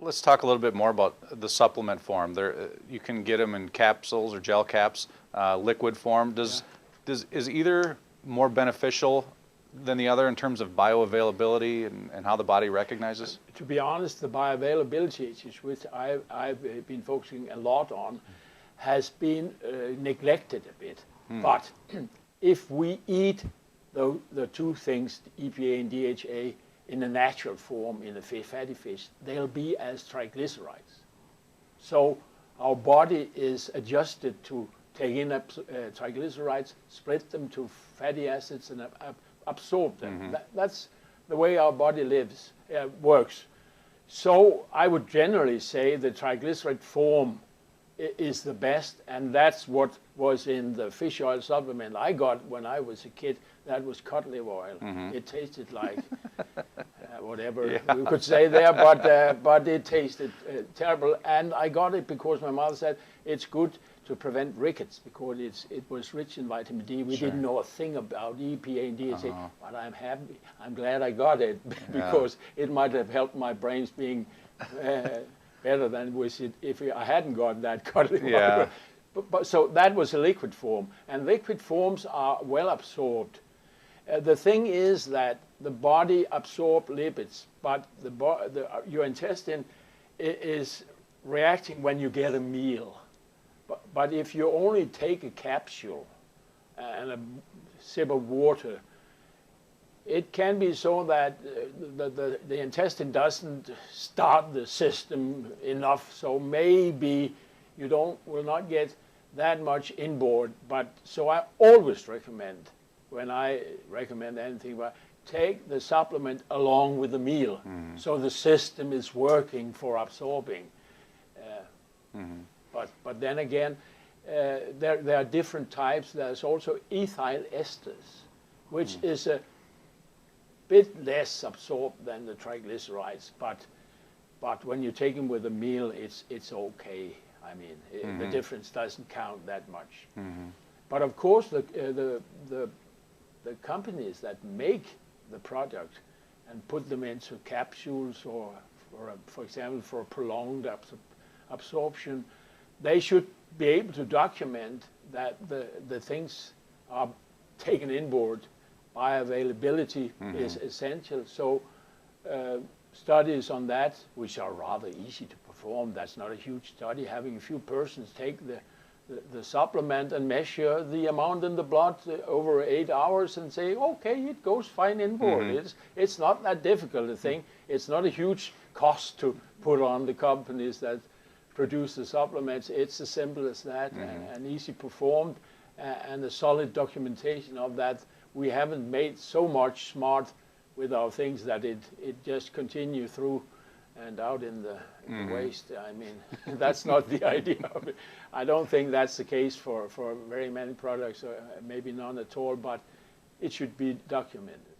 Let's talk a little bit more about the supplement form. You can get them in capsules or gel caps, liquid form. Is either more beneficial than the other in terms of bioavailability and how the body recognizes? To be honest, the bioavailability issues, which I've been focusing a lot on, has been neglected a bit. But if we eat the two things, EPA and DHA, in a natural form in the fatty fish, they'll be as triglycerides. So our body is adjusted to take in triglycerides, split them to fatty acids, and absorb them. That's the way our body works. So I would generally say the triglyceride form is the best, and that's what was in the fish oil supplement I got when I was a kid. That was cod liver oil. It tasted like whatever you could say there, but it tasted terrible. And I got it because my mother said it's good to prevent rickets because it was rich in vitamin D. We didn't know a thing about EPA and DHA, but I'm happy. I'm glad I got it because it might have helped my brains being better than if I hadn't gotten that cod liver oil. But so that was a liquid form, and liquid forms are well absorbed. The thing is that the body absorbs lipids, but your intestine is reacting when you get a meal. But if you only take a capsule and a sip of water, it can be so that the intestine doesn't start the system enough, so maybe you will not get that much inboard. But so I always recommend, when I recommend anything, take the supplement along with the meal, so the system is working for absorbing. But then again, there are different types. There's also ethyl esters, which is a bit less absorbed than the triglycerides. But when you take them with a meal, it's okay. I mean, the difference doesn't count that much. But of course, the companies that make the product and put them into capsules or for example, for a prolonged absorption, they should be able to document that the things are taken inboard. Bioavailability is essential. So studies on that, which are rather easy to perform, that's not a huge study, having a few persons take the supplement and measure the amount in the blood over 8 hours and say, okay, it goes fine inboard. It's not that difficult a thing. It's not a huge cost to put on the companies that produce the supplements. It's as simple as that, and easy performed, and a solid documentation of that. We haven't made so much smart with our things that it just continue through and out in the waste. I mean, that's not the idea of it. I don't think that's the case for very many products, or maybe none at all, but it should be documented.